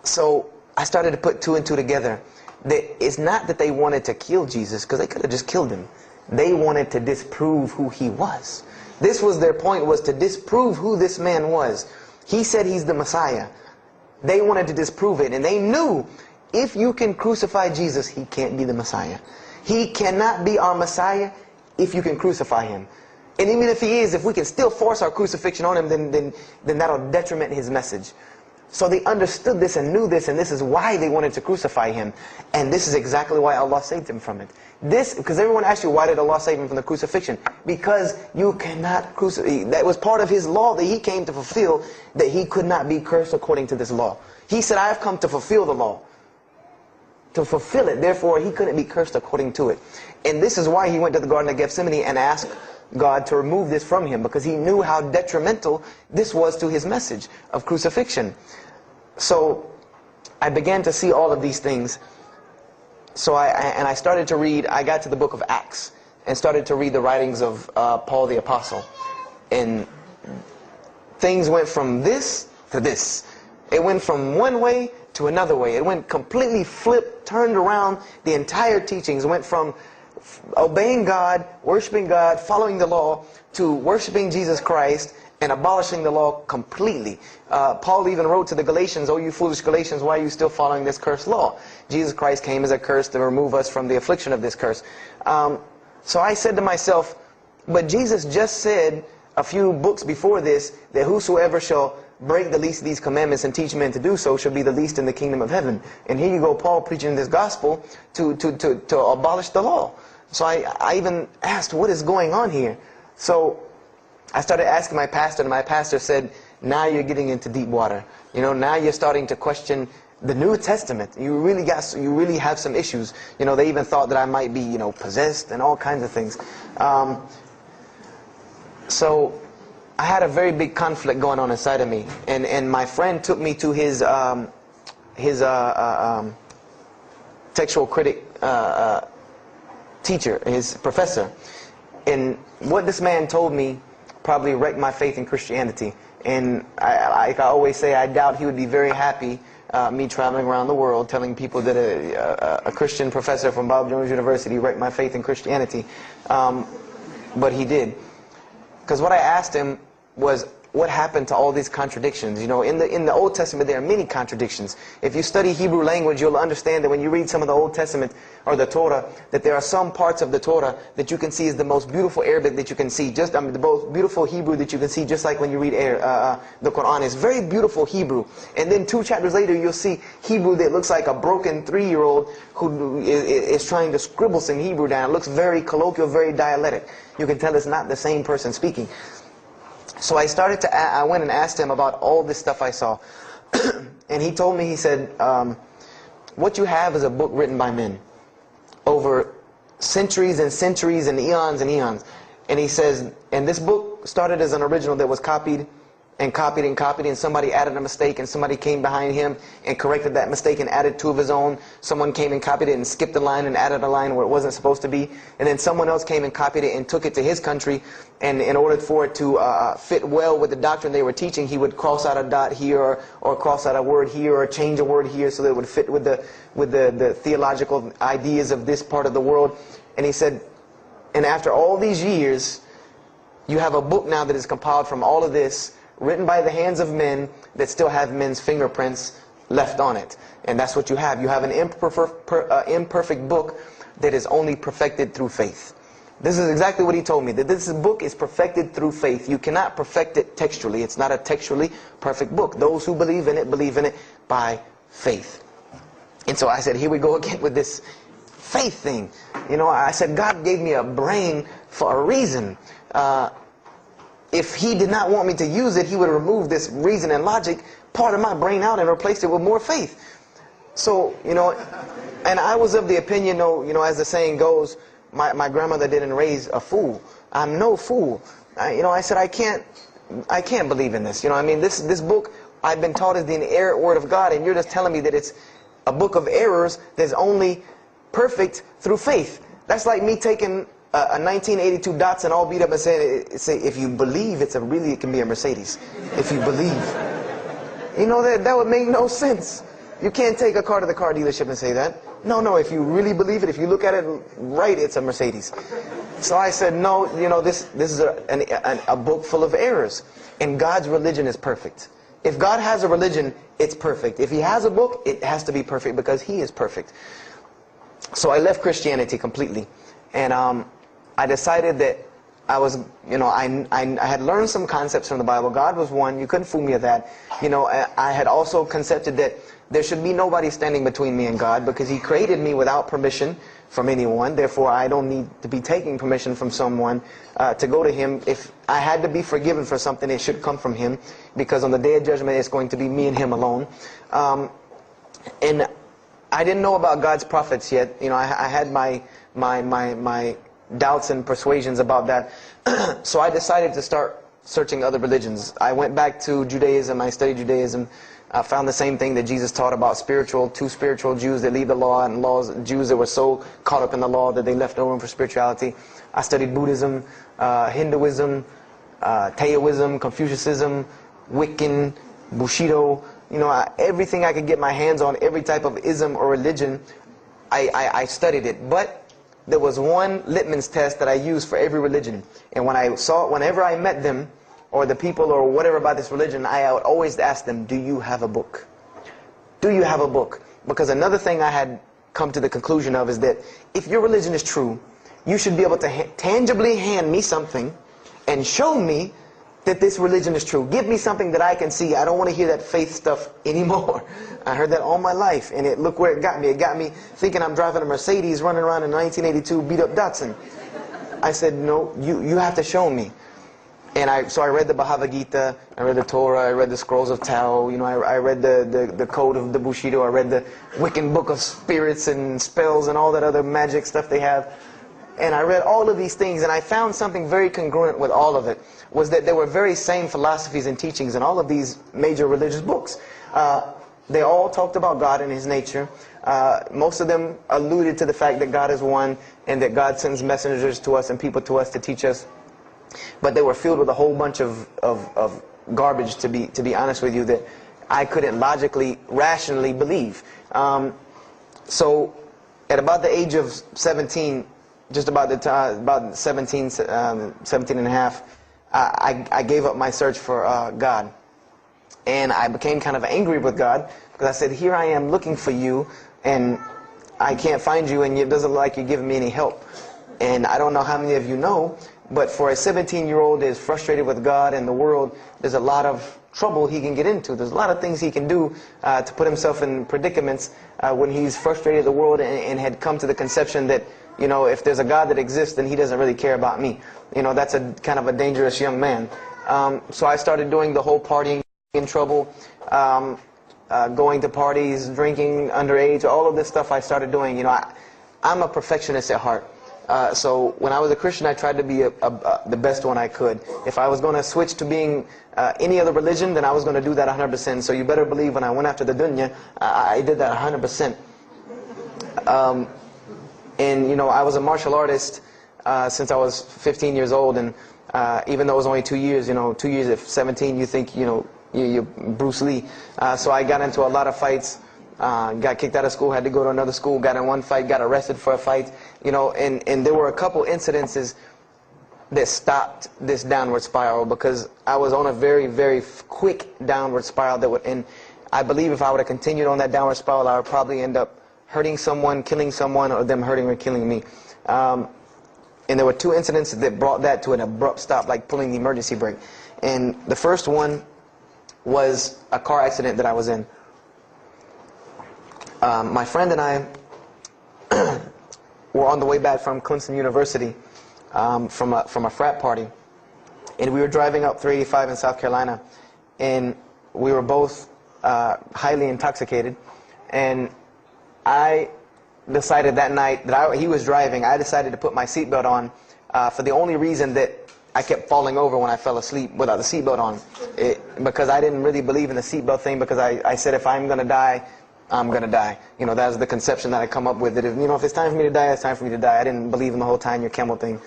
So I started to put two and two together. That it's not that they wanted to kill Jesus, because they could have just killed him. They wanted to disprove who he was. This was their point, was to disprove who this man was. He said he's the Messiah. They wanted to disprove it, and they knew if you can crucify Jesus, he can't be the Messiah. He cannot be our Messiah if you can crucify him. And even if he is, if we can still force our crucifixion on him, then that'll detriment his message. So they understood this and knew this, and this is why they wanted to crucify him. And this is exactly why Allah saved him from it. Because everyone asks you, why did Allah save him from the crucifixion? Because you cannot crucify. That was part of his law that he came to fulfill, that he could not be cursed according to this law. He said, I have come to fulfill the law. To fulfill it. Therefore, he couldn't be cursed according to it. And this is why he went to the Garden of Gethsemane and asked God to remove this from him, because he knew how detrimental this was to his message of crucifixion. So I began to see all of these things. So I started to read. I got to the book of Acts and started to read the writings of Paul the Apostle. And things went from this to this. It went from one way to another way. It went completely flipped, turned around. The entire teachings went from obeying God, worshiping God, following the law, to worshiping Jesus Christ and abolishing the law completely. Paul even wrote to the Galatians, "Oh, you foolish Galatians, why are you still following this cursed law?" Jesus Christ came as a curse to remove us from the affliction of this curse. So I said to myself, but Jesus just said a few books before this that whosoever shall break the least of these commandments and teach men to do so shall be the least in the kingdom of heaven. And here you go, Paul preaching this gospel to abolish the law. So I even asked, what is going on here? So I started asking my pastor, and my pastor said, now you're getting into deep water. You know, now you're starting to question the New Testament. You really have some issues. You know, they even thought that I might be, you know, possessed and all kinds of things. So I had a very big conflict going on inside of me, and my friend took me to his textual critic teacher, his professor. And what this man told me probably wrecked my faith in Christianity. And I always say, I doubt he would be very happy me traveling around the world telling people that a Christian professor from Bob Jones University wrecked my faith in Christianity. But he did. Because what I asked him was, what happened to all these contradictions? You know, in the Old Testament there are many contradictions. If you study Hebrew language, you'll understand that when you read some of the Old Testament or the Torah, that there are some parts of the Torah that you can see is the most beautiful Arabic that you can see. The most beautiful Hebrew that you can see, just like when you read the Quran. It's very beautiful Hebrew. And then 2 chapters later, you'll see Hebrew that looks like a broken 3-year-old who is trying to scribble some Hebrew down. It looks very colloquial, very dialectic. You can tell it's not the same person speaking. So I went and asked him about all this stuff I saw. And he told me, he said, what you have is a book written by men over centuries and centuries and eons and eons. And he says, and this book started as an original that was copied and copied and copied, and somebody added a mistake, and somebody came behind him and corrected that mistake and added 2 of his own. Someone came and copied it and skipped a line and added a line where it wasn't supposed to be. And then someone else came and copied it and took it to his country, and in order for it to fit well with the doctrine they were teaching, he would cross out a dot here or cross out a word here or change a word here so that it would fit with the theological ideas of this part of the world. And he said, and after all these years, you have a book now that is compiled from all of this, written by the hands of men that still have men's fingerprints left on it. And that's what you have. You have an imperfect book that is only perfected through faith. This is exactly what he told me, that this book is perfected through faith. You cannot perfect it textually. It's not a textually perfect book. Those who believe in it by faith. And so I said, here we go again with this faith thing. You know, I said, God gave me a brain for a reason. If he did not want me to use it, he would remove this reason and logic part of my brain out and replace it with more faith. So, you know, and I was of the opinion, you know, as the saying goes, my grandmother didn't raise a fool. I'm no fool. You know, I said, I can't believe in this. You know, I mean, this book I've been taught is the inerrant word of God, and you're just telling me that it's a book of errors that's only perfect through faith. That's like me taking a 1982 Datsun all beat up and say, if you believe, it can be a Mercedes. If you believe. You know, that would make no sense. You can't take a car to the car dealership and say that. No, no, if you really believe it, if you look at it right, it's a Mercedes. So I said, no, you know, this is a book full of errors. And God's religion is perfect. If God has a religion, it's perfect. If He has a book, it has to be perfect because He is perfect. So I left Christianity completely. And I decided that I was, you know, I had learned some concepts from the Bible. God was one. You couldn't fool me of that. You know, I had also concepted that there should be nobody standing between me and God because He created me without permission from anyone. Therefore, I don't need to be taking permission from someone to go to Him. If I had to be forgiven for something, it should come from Him, because on the day of judgment, it's going to be me and Him alone. And I didn't know about God's prophets yet. You know, I had my doubts and persuasions about that. So I decided to start searching other religions. I went back to Judaism. I studied Judaism. I found the same thing that Jesus taught about two spiritual Jews that leave the law, and Jews that were so caught up in the law that they left no room for spirituality. I studied Buddhism, Hinduism, Taoism, Confucianism, Wiccan, Bushido. You know, everything I could get my hands on, every type of ism or religion, I studied it. But there was one litmus test that I used for every religion. And whenever I met them, or the people or whatever about this religion, I would always ask them, do you have a book? Do you have a book? Because another thing I had come to the conclusion of is that if your religion is true, you should be able to tangibly hand me something and show me that this religion is true. Give me something that I can see. I don't want to hear that faith stuff anymore. I heard that all my life, and look where it got me. It got me thinking I'm driving a Mercedes running around in 1982 beat-up Datsun. I said, no, you have to show me. And so I read the Bhagavad Gita, I read the Torah, I read the Scrolls of Tao, you know, I read the Code of the Bushido, I read the Wiccan Book of Spirits and Spells and all that other magic stuff they have. And I read all of these things, and I found something very congruent with all of it, was that there were very same philosophies and teachings in all of these major religious books. They all talked about God and His nature. Most of them alluded to the fact that God is one, and that God sends messengers to us and people to us to teach us. But they were filled with a whole bunch of garbage, to be honest with you, that I couldn't logically, rationally believe. So at about the age of 17, just about the time, about 17 and a half, I gave up my search for God. And I became kind of angry with God, because I said, here I am looking for you, and I can't find you, and it doesn't look like you're giving me any help. And I don't know how many of you know, but for a 17-year-old that is frustrated with God and the world, there's a lot of trouble he can get into. There's a lot of things he can do to put himself in predicaments when he's frustrated with the world and had come to the conception that, you know, if there's a God that exists, then He doesn't really care about me. You know, that's a kind of a dangerous young man. So I started doing the whole partying in trouble, going to parties, drinking underage, all of this stuff I started doing. You know, I'm a perfectionist at heart. So when I was a Christian, I tried to be the best one I could. If I was going to switch to being any other religion, then I was going to do that 100%. So you better believe when I went after the dunya, I did that 100%. And, you know, I was a martial artist since I was 15 years old. And even though it was only 2 years, you know, 2 years at 17, you think, you know, you're Bruce Lee. So I got into a lot of fights. Got kicked out of school, had to go to another school, got in one fight, got arrested for a fight, you know, and there were a couple incidences that stopped this downward spiral, because I was on a very, very quick downward spiral that would, and I believe if I would have continued on that downward spiral, I would probably end up hurting someone, killing someone, or them hurting or killing me. And there were two incidents that brought that to an abrupt stop, like pulling the emergency brake. And the first one was a car accident that I was in. My friend and I were on the way back from Clemson University from a frat party, and we were driving up 385 in South Carolina, and we were both highly intoxicated. And I decided that night that he was driving, I decided to put my seatbelt on for the only reason that I kept falling over when I fell asleep without the seatbelt on, because I didn't really believe in the seatbelt thing, because I said if I'm going to die, I'm going to die. You know, that was the conception that I come up with. That if, you know, if it's time for me to die, it's time for me to die. I didn't believe in the whole tying your camel thing.